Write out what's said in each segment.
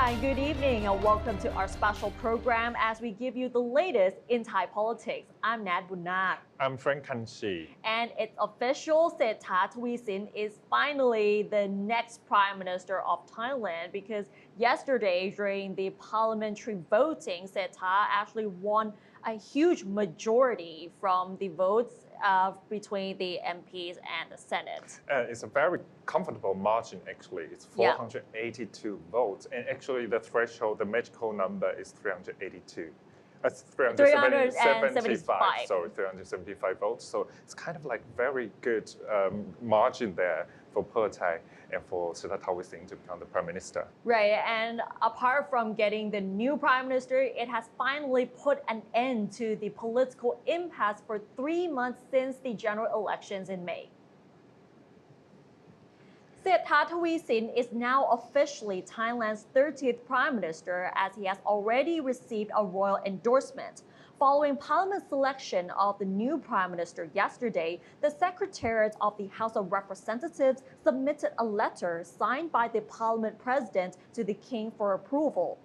Hi, good evening and welcome to our special program as we give you the latest in Thai politics. I'm Nat Bunak. I'm Frank Kanchi. And it's official, Srettha is finally the next Prime Minister of Thailand because yesterday during the parliamentary voting, Srettha actually won a huge majority from the votes between the MPs and the Senate. It's a very comfortable margin, actually. It's 482 votes. And actually, the threshold, the magical number is 382. 375. Sorry, 375 votes. So it's kind of like very good margin there for Pheu Thai and for Srettha to become the Prime Minister. Right, and apart from getting the new Prime Minister, it has finally put an end to the political impasse for 3 months since the general elections in May. Srettha is now officially Thailand's 30th Prime Minister as he has already received a royal endorsement. Following Parliament's selection of the new Prime Minister yesterday, the Secretariat of the House of Representatives submitted a letter signed by the Parliament President to the King for approval.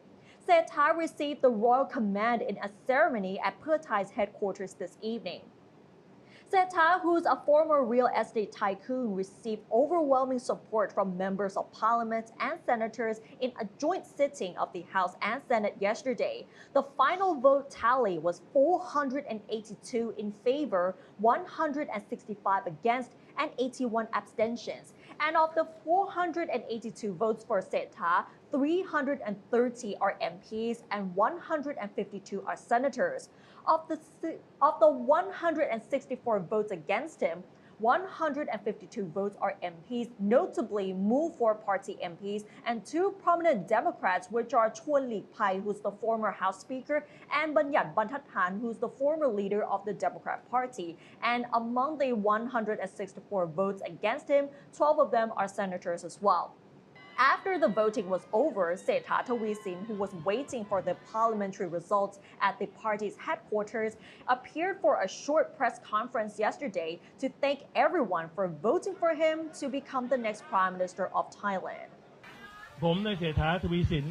Srettha received the royal command in a ceremony at Pheu Thai's headquarters this evening. Srettha, who's a former real estate tycoon, received overwhelming support from members of parliament and senators in a joint sitting of the House and Senate yesterday. The final vote tally was 482 in favor, 165 against, and 81 abstentions. And of the 482 votes for Srettha, 330 are MPs and 152 are senators. Of the 164 votes against him, 152 votes are MPs, notably Move For Party MPs, and two prominent Democrats, which are Chuan Lik Pai, who's the former House Speaker, and Banyat Bantathan, who's the former leader of the Democrat Party. And among the 164 votes against him, 12 of them are senators as well. After the voting was over, Srettha, who was waiting for the parliamentary results at the party's headquarters, appeared for a short press conference yesterday to thank everyone for voting for him to become the next Prime Minister of Thailand. ผมในเศรษฐาทวีสิน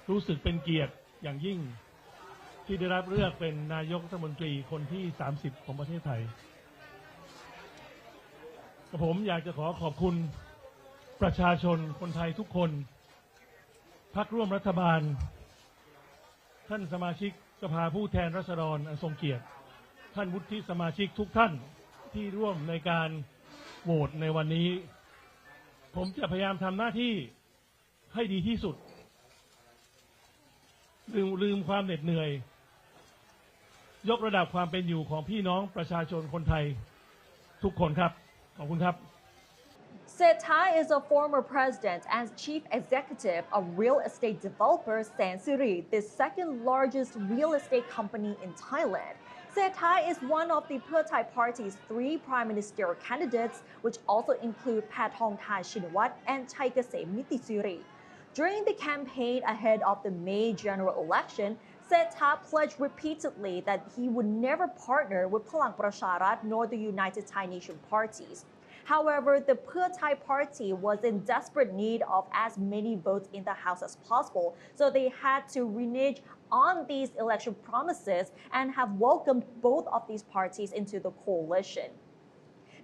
รู้สึกเป็นเกียรติอย่างยิ่งที่ได้รับเลือกเป็นนายกรัฐมนตรีคนที่ 30 ของประเทศไทยผมอยากจะขอบคุณประชาชนคนไทยทุกคนพรรคร่วมรัฐบาลท่านสมาชิกสภาผู้แทนราษฎรอันทรงเกียรติท่านวุฒิสมาชิกทุกท่านที่ร่วมในการโหวตในวันนี้ผมจะพยายามทำหน้าที่ให้ดีที่สุดลืมความเหน็ดเหนื่อยยกระดับความเป็นอยู่ของพี่น้องประชาชนคนไทยทุกคนครับขอบคุณครับSrettha is a former president and chief executive of real estate developer Sansiri, the second largest real estate company in Thailand. Srettha is one of the Pheu Thai party's 3 prime ministerial candidates, which also include Pathongthai Shinawat and Thaksin Mittisiri. During the campaign ahead of the May general election, Srettha pledged repeatedly that he would never partner with Palang Pracharat nor the United Thai Nation parties. However, the Pheu Thai party was in desperate need of as many votes in the House as possible, so they had to renege on these election promises and have welcomed both of these parties into the coalition.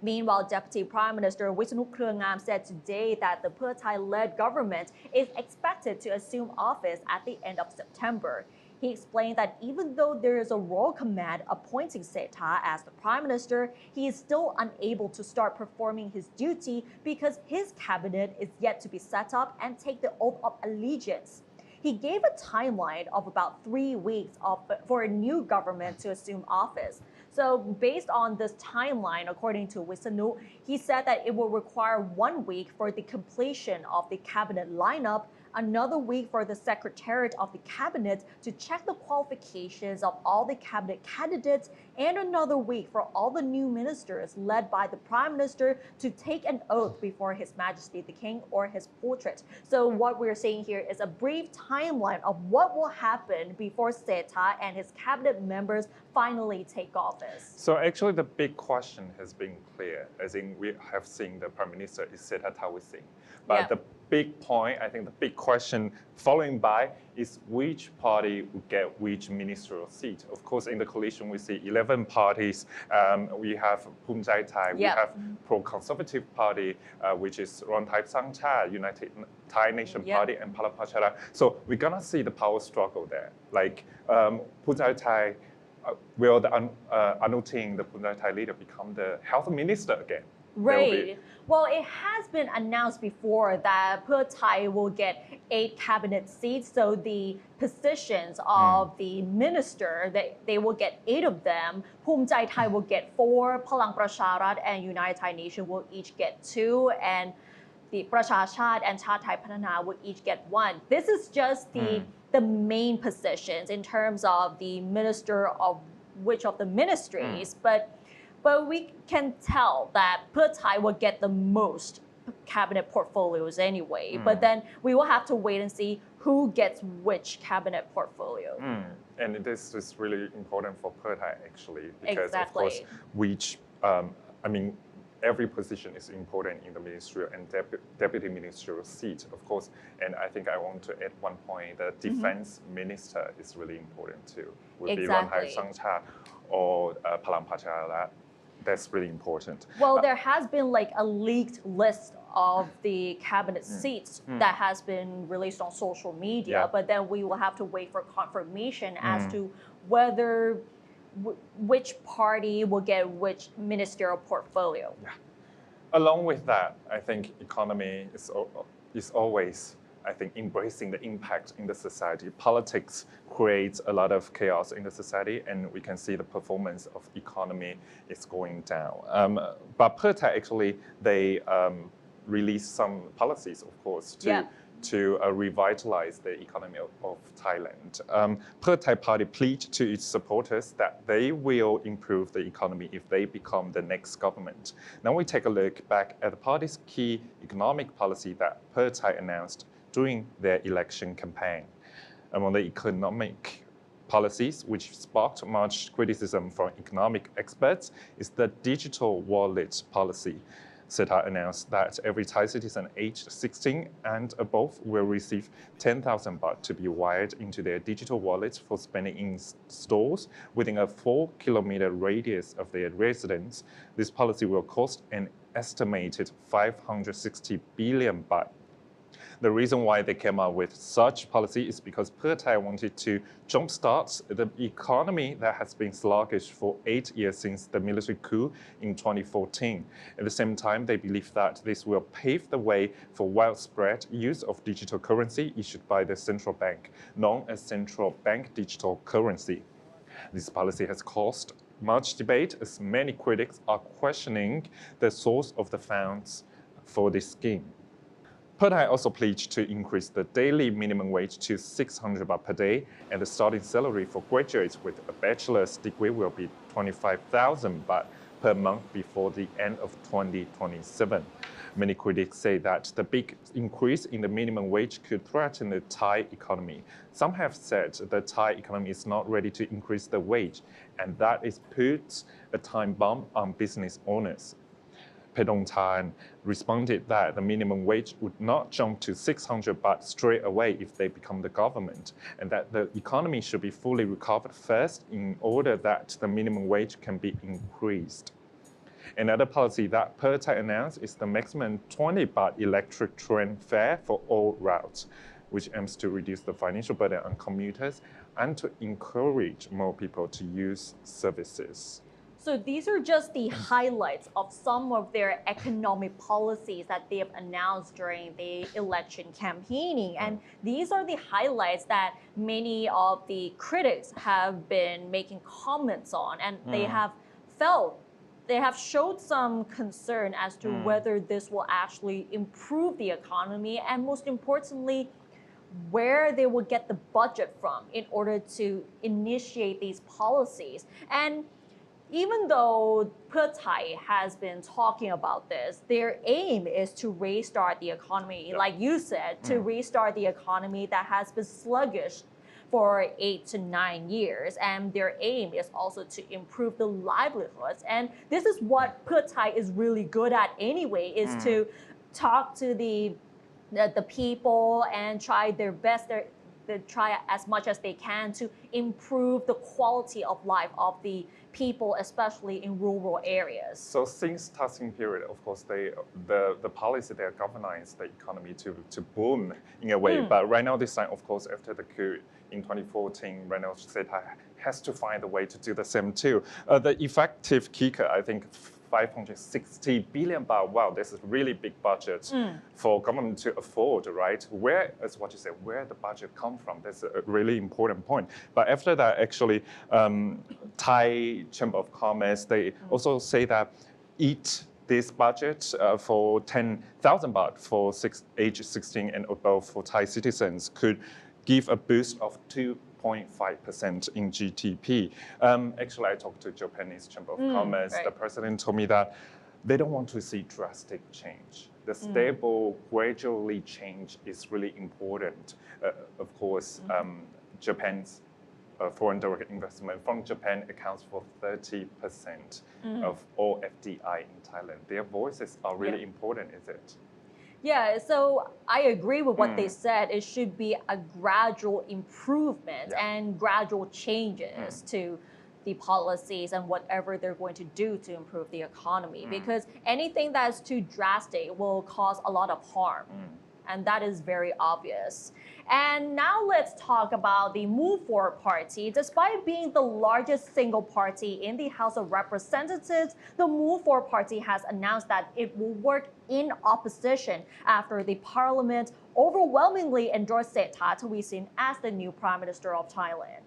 Meanwhile, Deputy Prime Minister Wisnu Khreungam said today that the Pheu Thai-led government is expected to assume office at the end of September. He explained that even though there is a royal command appointing Srettha as the Prime Minister, he is still unable to start performing his duty because his cabinet is yet to be set up and take the oath of allegiance. He gave a timeline of about 3 weeks for a new government to assume office. So based on this timeline, according to Wisnu, he said that it will require 1 week for the completion of the cabinet lineup, another week for the Secretariat of the Cabinet to check the qualifications of all the cabinet candidates, and another week for all the new ministers led by the Prime Minister to take an oath before His Majesty the King or his portrait. So what we're seeing here is a brief timeline of what will happen before Srettha and his cabinet members finally take office. So actually the big question has been clear. As in we have seen the Prime Minister is Srettha. But the big point, I think the big question following by is which party will get which ministerial seat. Of course, in the coalition, we see 11 parties. We have Pheu Thai, we have pro-conservative party, which is Ron Thai Sang Cha, United Thai Nation Party, and Palapachara. So we're gonna see the power struggle there. Like Pheu Thai, will the Anutin, the Pheu Thai leader, become the health minister again? Right. Well, it has been announced before that Pheu Thai will get 8 cabinet seats. So the positions of the minister, they will get 8 of them. Pheu Thai will get 4. Palang Pracharat and United Thai Nation will each get 2. And the Pracha Chat and Cha Thai Patana will each get 1. This is just the main positions in terms of the minister of which of the ministries. But we can tell that Pheu Thai will get the most cabinet portfolios anyway. But then we will have to wait and see who gets which cabinet portfolio. And this is really important for Pheu Thai actually, because of course, every position is important in the ministerial and deputy ministerial seat, of course. And I think I want to add one point: the defense minister is really important too. Would be Ron Thai Sang Cha or Palang Pracharat. That's really important. Well, there has been like a leaked list of the cabinet seats that has been released on social media, but then we will have to wait for confirmation as to whether which party will get which ministerial portfolio. Along with that, I think economy is always, I think, embracing the impact in the society. Politics creates a lot of chaos in the society, and we can see the performance of economy is going down. But Pheu Thai actually, they released some policies, of course, to revitalize the economy of Thailand. Pheu Thai party plead to its supporters that they will improve the economy if they become the next government. Now we take a look back at the party's key economic policy that Pheu Thai announced during their election campaign. Among the economic policies which sparked much criticism from economic experts is the digital wallet policy. Srettha announced that every Thai citizen aged 16 and above will receive 10,000 baht to be wired into their digital wallets for spending in stores within a 4-kilometer radius of their residence. This policy will cost an estimated 560 billion baht. The reason why they came out with such policy is because Pheu Thai wanted to jumpstart the economy that has been sluggish for 8 years since the military coup in 2014. At the same time, they believe that this will pave the way for widespread use of digital currency issued by the central bank, known as central bank digital currency. This policy has caused much debate as many critics are questioning the source of the funds for this scheme. Pheu Thai also pledged to increase the daily minimum wage to 600 baht per day, and the starting salary for graduates with a bachelor's degree will be 25,000 baht per month before the end of 2027. Many critics say that the big increase in the minimum wage could threaten the Thai economy. Some have said the Thai economy is not ready to increase the wage, and that it puts a time bomb on business owners. Thai responded that the minimum wage would not jump to 600 baht straight away if they become the government, and that the economy should be fully recovered first in order that the minimum wage can be increased. Another policy that Pheu Thai announced is the maximum 20 baht electric train fare for all routes, which aims to reduce the financial burden on commuters and to encourage more people to use services. So these are just the highlights of some of their economic policies that they have announced during the election campaigning. And these are the highlights that many of the critics have been making comments on. And they have showed some concern as to whether this will actually improve the economy, and most importantly, where they will get the budget from in order to initiate these policies. And even though Pheu Thai has been talking about this, their aim is to restart the economy, like you said, to restart the economy that has been sluggish for 8 to 9 years. And their aim is also to improve the livelihoods. And this is what Pheu Thai is really good at anyway, is to talk to the the people and try their best. They try as much as they can to improve the quality of life of the people, especially in rural areas. So since Thaksin period, of course, the policy there governs the economy to boom in a way. But right now, this time, of course, after the coup in 2014, right now, Srettha has to find a way to do the same too. The effective kicker, I think, 560 billion baht. Wow, this is a really big budget for government to afford, right? Where, as what you said, where the budget come from? That's a really important point. But after that, actually, Thai Chamber of Commerce, they also say that this budget for 10,000 baht for age 16 and above for Thai citizens could give a boost of 2.5% in GDP. Actually, I talked to Japanese Chamber of Commerce. Right. The president told me that they don't want to see drastic change. The stable, gradually change is really important. Of course, Japan's foreign direct investment from Japan accounts for 30% of all FDI in Thailand. Their voices are really important, is it? Yeah, so I agree with what they said. It should be a gradual improvement and gradual changes to the policies and whatever they're going to do to improve the economy. Because anything that's too drastic will cause a lot of harm. And that is very obvious. And now let's talk about the Move Forward Party. Despite being the largest single party in the House of Representatives, the Move Forward Party has announced that it will work in opposition after the parliament overwhelmingly endorsed Srettha as the new Prime Minister of Thailand.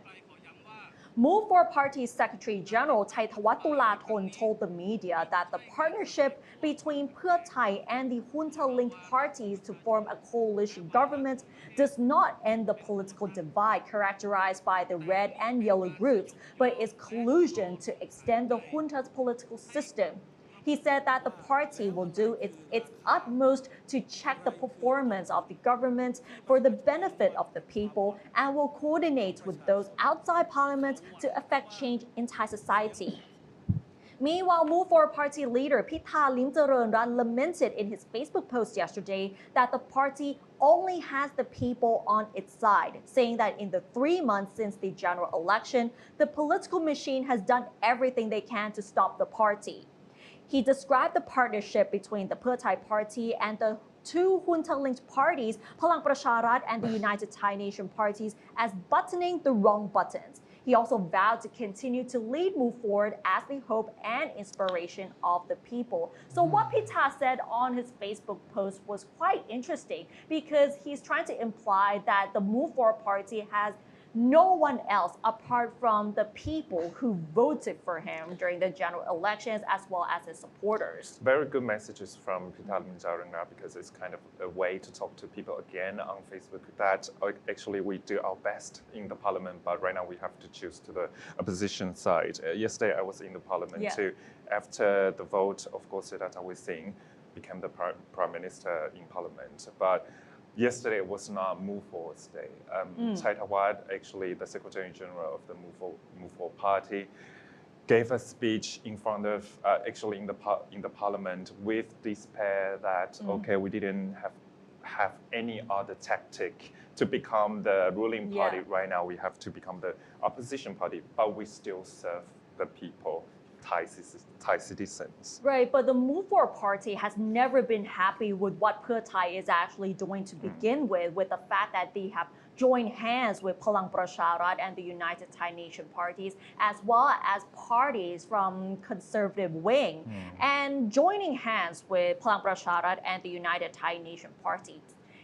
Move Forward Party Secretary General Thaksin told the media that the partnership between Pheu Thai and the junta-linked parties to form a coalition government does not end the political divide characterized by the red and yellow groups, but is collusion to extend the junta's political system. He said that the party will do its utmost to check the performance of the government for the benefit of the people and will coordinate with those outside parliament to effect change in Thai society. Meanwhile, Move Forward Party leader Pheu Thai lamented in his Facebook post yesterday that the party only has the people on its side, saying that in the 3 months since the general election, the political machine has done everything they can to stop the party. He described the partnership between the Pheu Thai party and the two junta-linked parties, Palang Pracharat and the United Thai Nation parties, as buttoning the wrong buttons. He also vowed to continue to lead Move Forward as the hope and inspiration of the people. So what Pheu Thai said on his Facebook post was quite interesting because he's trying to imply that the Move Forward party has no one else apart from the people who voted for him during the general elections as well as his supporters. Very good messages from Pheu Thai because it's kind of a way to talk to people again on Facebook that actually we do our best in the parliament, but right now we have to choose to the opposition side. Yesterday I was in the parliament too. After the vote, of course, Srettha became the prime minister in parliament, but yesterday was not Move Forward's day. Thai actually the Secretary General of the Move Forward Party, gave a speech in front of actually in the Parliament with despair that okay, we didn't have any other tactic to become the ruling party. Right now we have to become the opposition party, but we still serve the people. Thai citizens. Right, but the Move Forward Party has never been happy with what Pheu Thai is actually doing to begin with the fact that they have joined hands with Palang Pracharat and the United Thai Nation parties, as well as parties from conservative wing, and joining hands with Palang Pracharat and the United Thai Nation party.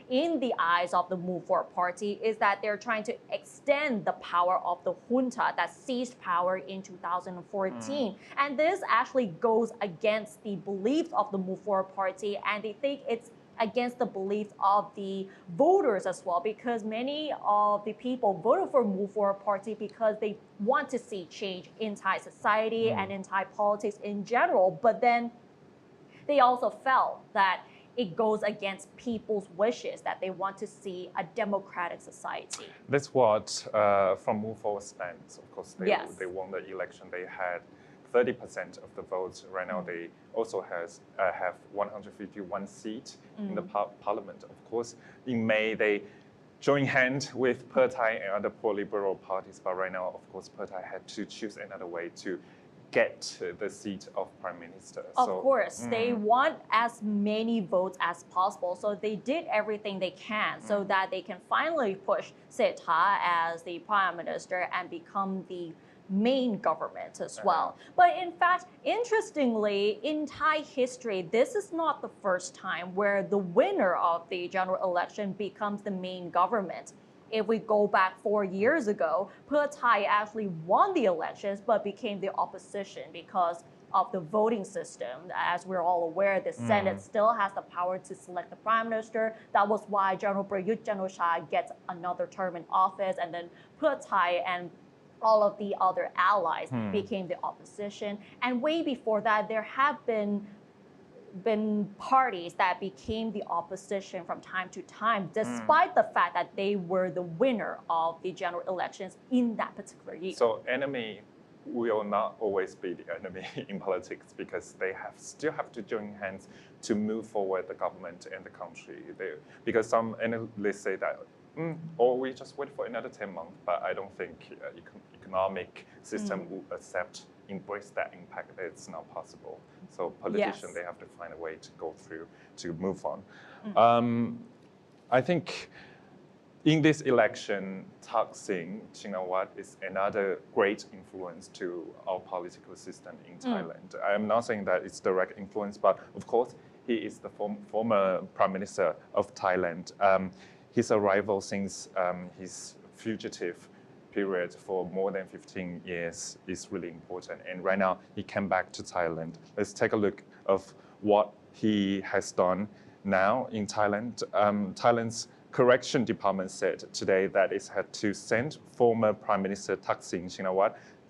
In the eyes of the Move Forward Party is that they're trying to extend the power of the junta that seized power in 2014. And this actually goes against the beliefs of the Move Forward Party, and they think it's against the beliefs of the voters as well, because many of the people voted for Move Forward Party because they want to see change in Thai society and in Thai politics in general. But then they also felt that it goes against people's wishes, that they want to see a democratic society. That's what from Move Forward stands. Of course, they won the election. They had 30% of the votes. Right now, they also have 151 seats in the parliament. Of course, in May, they join hand with Pheu Thai and other pro-liberal parties. But right now, of course, Pheu Thai had to choose another way to get the seat of prime minister. Of course, they want as many votes as possible. So they did everything they can so that they can finally push Srettha as the prime minister and become the main government as well. But in fact, interestingly, in Thai history, this is not the first time where the winner of the general election becomes the main government. If we go back 4 years ago, Pheu Thai actually won the elections but became the opposition because of the voting system. As we're all aware, the Senate still has the power to select the prime minister. That was why General Prayut Chan-o-cha gets another term in office, and then Pheu Thai and all of the other allies became the opposition. And way before that, there have been parties that became the opposition from time to time, despite the fact that they were the winner of the general elections in that particular year. So enemy will not always be the enemy in politics because they still have to join hands to move forward the government and the country. Because some analysts say that, or we just wait for another 10 months, but I don't think economic system will embrace that impact. It's not possible. So politicians, they have to find a way to go through to move on. I think in this election, Thaksin is another great influence to our political system in Thailand. I'm not saying that it's direct influence, but of course, he is the former prime minister of Thailand. His arrival since his fugitive period for more than 15 years is really important. And right now, he came back to Thailand. Let's take a look of what he has done now in Thailand. Thailand's Correction Department said today that it had to send former Prime Minister Thaksin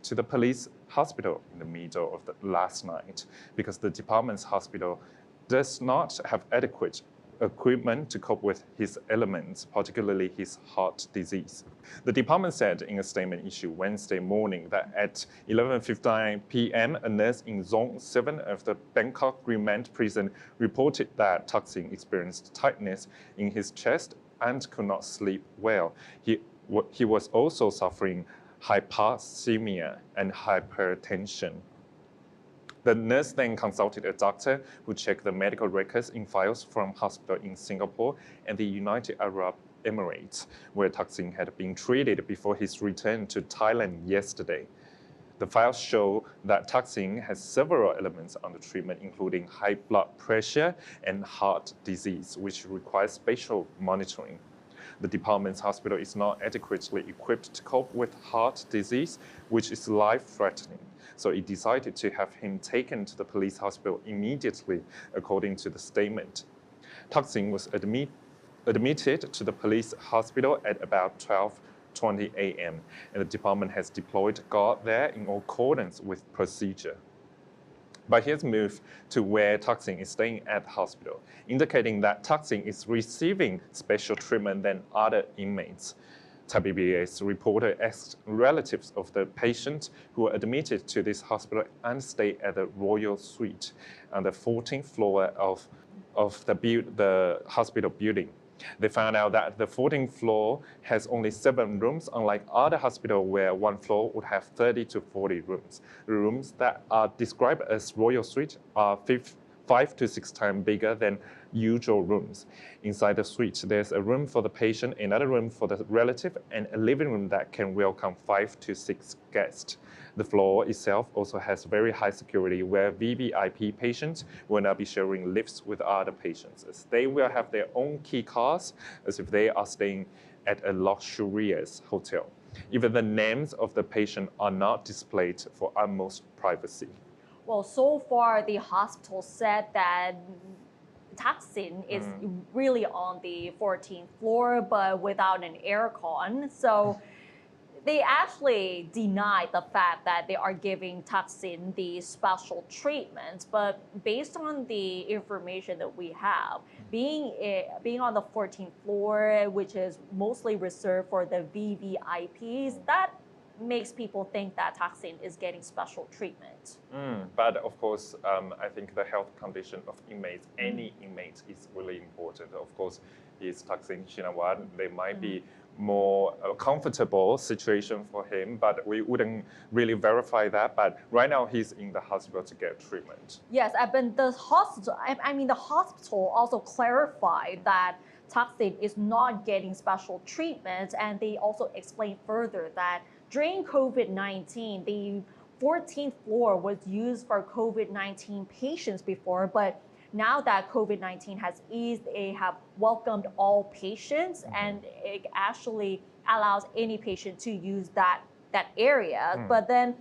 to the police hospital in the middle of the last night because the department's hospital does not have adequate equipment to cope with his ailments, particularly his heart disease. The department said in a statement issued Wednesday morning that at 11:59 p.m., a nurse in Zone 7 of the Bangkok Remand Prison reported that Thaksin experienced tightness in his chest and could not sleep well. He was also suffering hypoxemia and hypertension. The nurse then consulted a doctor who checked the medical records in files from hospital in Singapore and the United Arab Emirates, where Thaksin had been treated before his return to Thailand yesterday. The files show that Thaksin has several elements under treatment, including high blood pressure and heart disease, which requires spatial monitoring. The department's hospital is not adequately equipped to cope with heart disease, which is life-threatening. So it decided to have him taken to the police hospital immediately, according to the statement. Thaksin was admitted to the police hospital at about 12:20 a.m., and the department has deployed guard there in accordance with procedure. But here's a move to where Thaksin is staying at the hospital, indicating that Thaksin is receiving special treatment than other inmates. Thai PBS reporter asked relatives of the patient who were admitted to this hospital and stay at the Royal Suite on the 14th floor of the hospital building. They found out that the 14th floor has only 7 rooms, unlike other hospitals where one floor would have 30 to 40 rooms. The rooms that are described as Royal Suite are 5 to 6 times bigger than usual rooms. Inside the suite, there's a room for the patient, another room for the relative, and a living room that can welcome 5 to 6 guests. The floor itself also has very high security where VVIP patients will not be sharing lifts with other patients, as they will have their own key cards as if they are staying at a luxurious hotel. Even the names of the patient are not displayed for utmost privacy. Well, so far the hospital said that Thaksin is really on the 14th floor, but without an aircon. So they actually denied the fact that they are giving Thaksin the special treatment. But based on the information that we have, being on the 14th floor, which is mostly reserved for the VVIPs, that makes people think that Thaksin is getting special treatment. But of course, I think the health condition of inmates, any inmate, is really important. Of course, is Thaksin Shinawatra. There might be more comfortable situation for him, but we wouldn't really verify that. But right now, he's in the hospital to get treatment. Yes, but the hospital, the hospital also clarified that Thaksin is not getting special treatment, and they also explained further that during COVID-19, the 14th floor was used for COVID-19 patients before, but now that COVID-19 has eased, they have welcomed all patients, and it actually allows any patient to use that area. But then,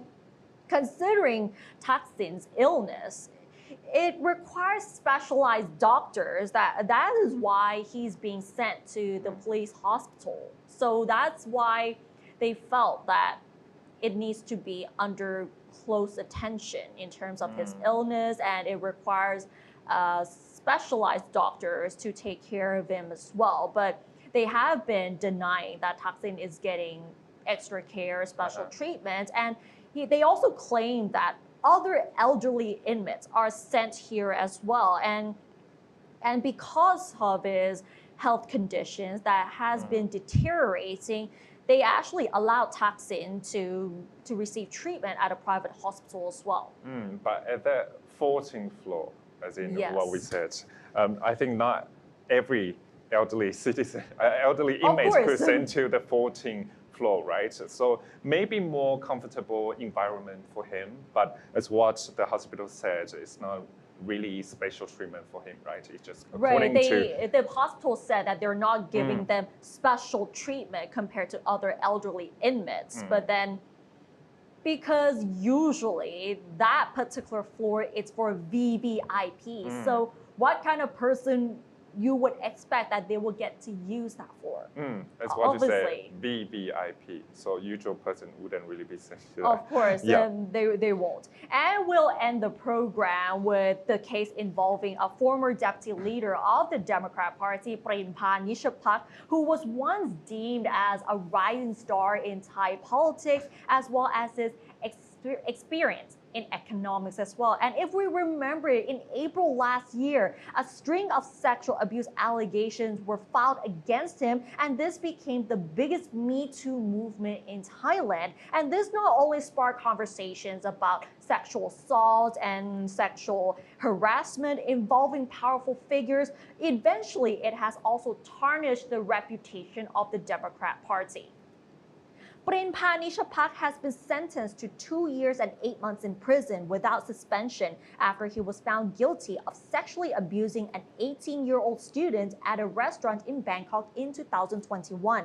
considering Thaksin's illness, it requires specialized doctors. That is why he's being sent to the police hospital. So that's why they felt that it needs to be under close attention in terms of his illness, and it requires specialized doctors to take care of him as well. But they have been denying that Thaksin is getting extra care, special treatment, and they also claim that other elderly inmates are sent here as well. And because of his health conditions that has been deteriorating, they actually allowed Thaksin to receive treatment at a private hospital as well. But at the 14th floor, as in Yes. what we said, I think not every elderly citizen, elderly inmates could send to the 14th floor, right? So maybe more comfortable environment for him, but as what the hospital said, it's not really special treatment for him, right? It's just according to... The hospital said that they're not giving them special treatment compared to other elderly inmates, but then because usually that particular floor is for VVIP. So what kind of person you would expect that they will get to use that for? That's what you say, VVIP. So usual person wouldn't really be sent to that. Of course, they won't. And we'll end the program with the case involving a former deputy leader of the Democrat Party, Pheu Thai, who was once deemed as a rising star in Thai politics, as well as his experience in economics as well. And if we remember, in April last year, a string of sexual abuse allegations were filed against him, and this became the biggest Me Too movement in Thailand. And this not only sparked conversations about sexual assault and sexual harassment involving powerful figures, eventually it has also tarnished the reputation of the Democrat Party. Pheu has been sentenced to 2 years and 8 months in prison without suspension after he was found guilty of sexually abusing an 18-year-old student at a restaurant in Bangkok in 2021.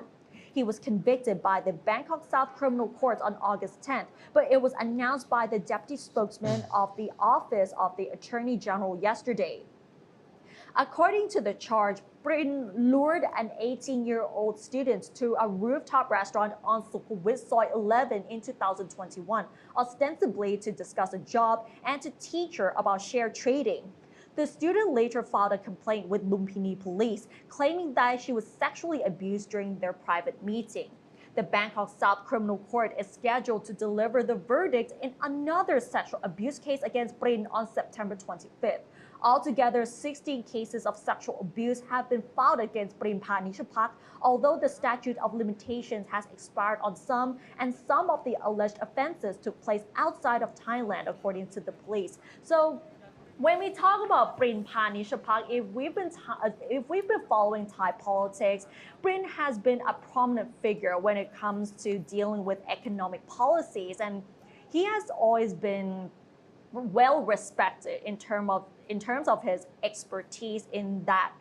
He was convicted by the Bangkok South Criminal Court on August 10th, but it was announced by the deputy spokesman of the Office of the Attorney General yesterday. According to the charge, Pheu lured an 18-year-old student to a rooftop restaurant on Sukhumvit Soy 11 in 2021, ostensibly to discuss a job and to teach her about share trading. The student later filed a complaint with Lumpini police, claiming that she was sexually abused during their private meeting. The Bangkok South Criminal Court is scheduled to deliver the verdict in another sexual abuse case against Pheu on September 25th. Altogether, 16 cases of sexual abuse have been filed against Pheu, although the statute of limitations has expired on some, and some of the alleged offenses took place outside of Thailand, according to the police. So, when we talk about Pheu, if we've been following Thai politics, Pheu has been a prominent figure when it comes to dealing with economic policies, and he has always been well respected in terms of his expertise in that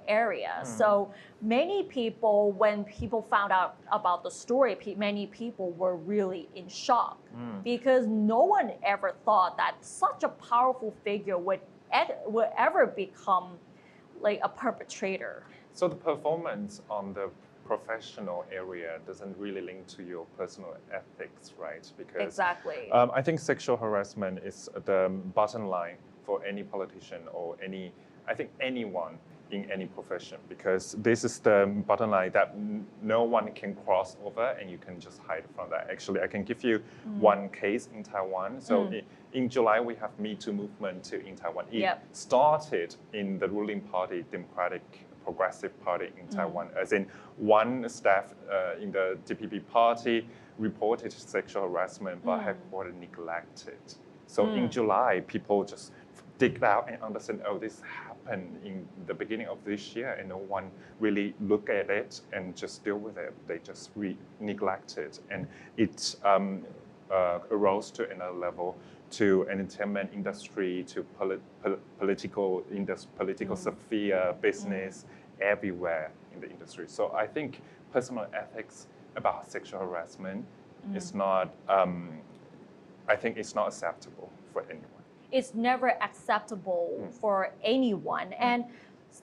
area. So many people, when people found out about the story, many people were really in shock because no one ever thought that such a powerful figure would ever become like a perpetrator. So the performance on the professional area doesn't really link to your personal ethics, right? Because exactly. I think sexual harassment is the bottom line for any politician or anyone in any profession, because this is the bottom line that no one can cross over and you can just hide from that. Actually, I can give you one case in Taiwan. So in July, we have Me Too movement in Taiwan. It started in the ruling party, Democratic Progressive Party in Taiwan, as in one staff in the DPP party reported sexual harassment, but headquarters neglected. So in July, people just dig out and understand, oh, this happened in the beginning of this year, and no one really look at it and just deal with it. They just neglect it, and it arose to another level, to entertainment industry, to political sphere, business, everywhere in the industry. So I think personal ethics about sexual harassment is not. I think it's not acceptable for anyone. It's never acceptable for anyone. And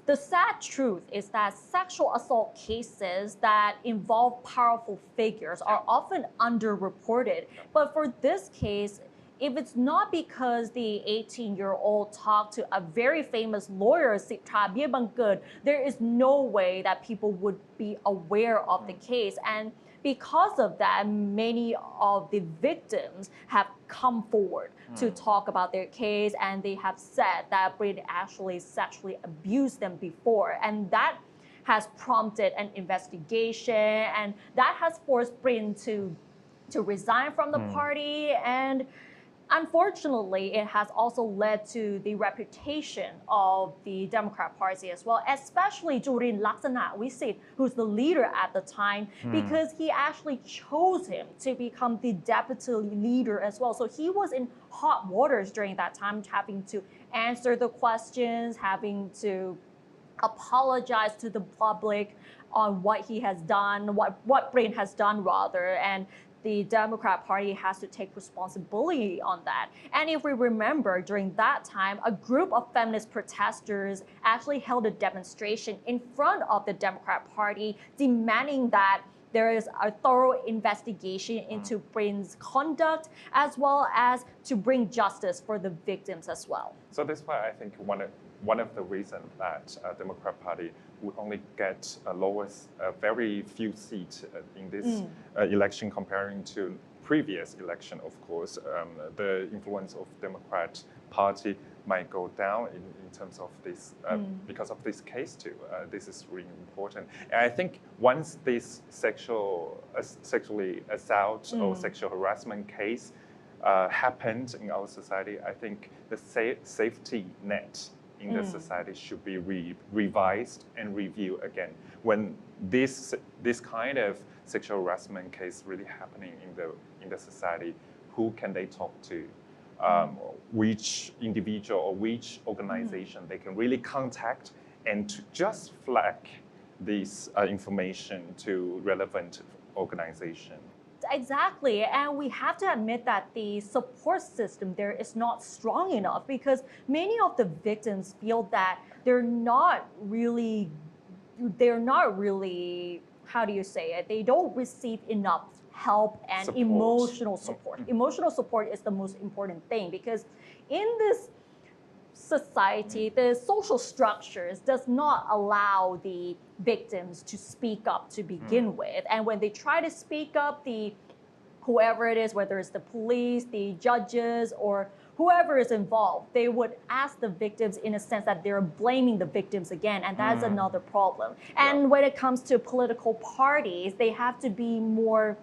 the sad truth is that sexual assault cases that involve powerful figures are often underreported. But for this case, if it's not because the 18-year-old talked to a very famous lawyer, Srettha, there is no way that people would be aware of the case. And because of that, many of the victims have come forward to talk about their case, and they have said that Brin actually sexually abused them before. And that has prompted an investigation, and that has forced Brin to resign from the party. And unfortunately, it has also led to the reputation of the Democrat Party as well, especially Jurin Laksanawisit, who's the leader at the time, because he actually chose him to become the deputy leader as well. So he was in hot waters during that time, having to answer the questions, having to apologize to the public on what he has done, what Brin has done rather, and the Democrat Party has to take responsibility on that. And if we remember, during that time, a group of feminist protesters actually held a demonstration in front of the Democrat Party, demanding that there is a thorough investigation into Brin's conduct, as well as to bring justice for the victims as well. So that's why I think one of the reasons that Democrat Party would only get very few seats in this election comparing to previous election, of course, the influence of Democrat Party might go down in terms of this, because of this case too. This is really important. And I think once this sexually assault or sexual harassment case happened in our society, I think the safety net in the society should be revised and reviewed again. When this kind of sexual harassment case really happening in the society, who can they talk to? Which individual or which organization they can really contact, and to just flag this information to relevant organization. Exactly, and we have to admit that the support system there is not strong enough, because many of the victims feel that they're not really, how do you say it? They don't receive enough help and emotional support. Emotional support is the most important thing, because in this society, the social structures does not allow the victims to speak up to begin with. And when they try to speak up, whoever it is, whether it's the police, the judges, or whoever is involved, they would ask the victims in a sense that they're blaming the victims again, and that's another problem. And when it comes to political parties, they have to be more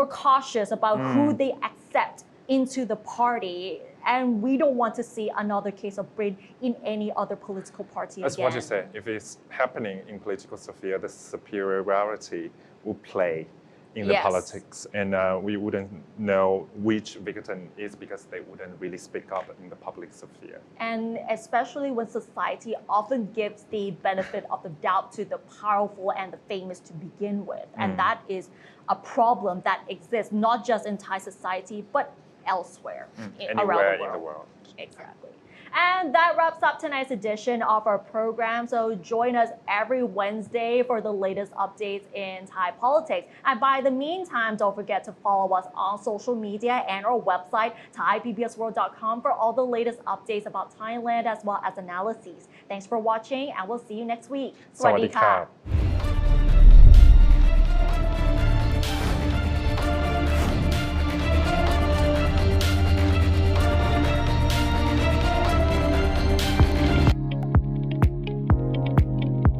cautious about who they accept into the party. And we don't want to see another case of Brin in any other political party That's again. what you say. If it's happening in political sphere, the superiority will play in the politics, and we wouldn't know which victim is, because they wouldn't really speak up in the public sphere. And especially when society often gives the benefit of the doubt to the powerful and the famous to begin with. And that is a problem that exists not just in Thai society, but elsewhere around the world. Anywhere in the world. Exactly. And that wraps up tonight's edition of our program. So join us every Wednesday for the latest updates in Thai politics. And by the meantime, don't forget to follow us on social media and our website, thaipbsworld.com, for all the latest updates about Thailand as well as analyses. Thanks for watching, and we'll see you next week. สวัสดีครับ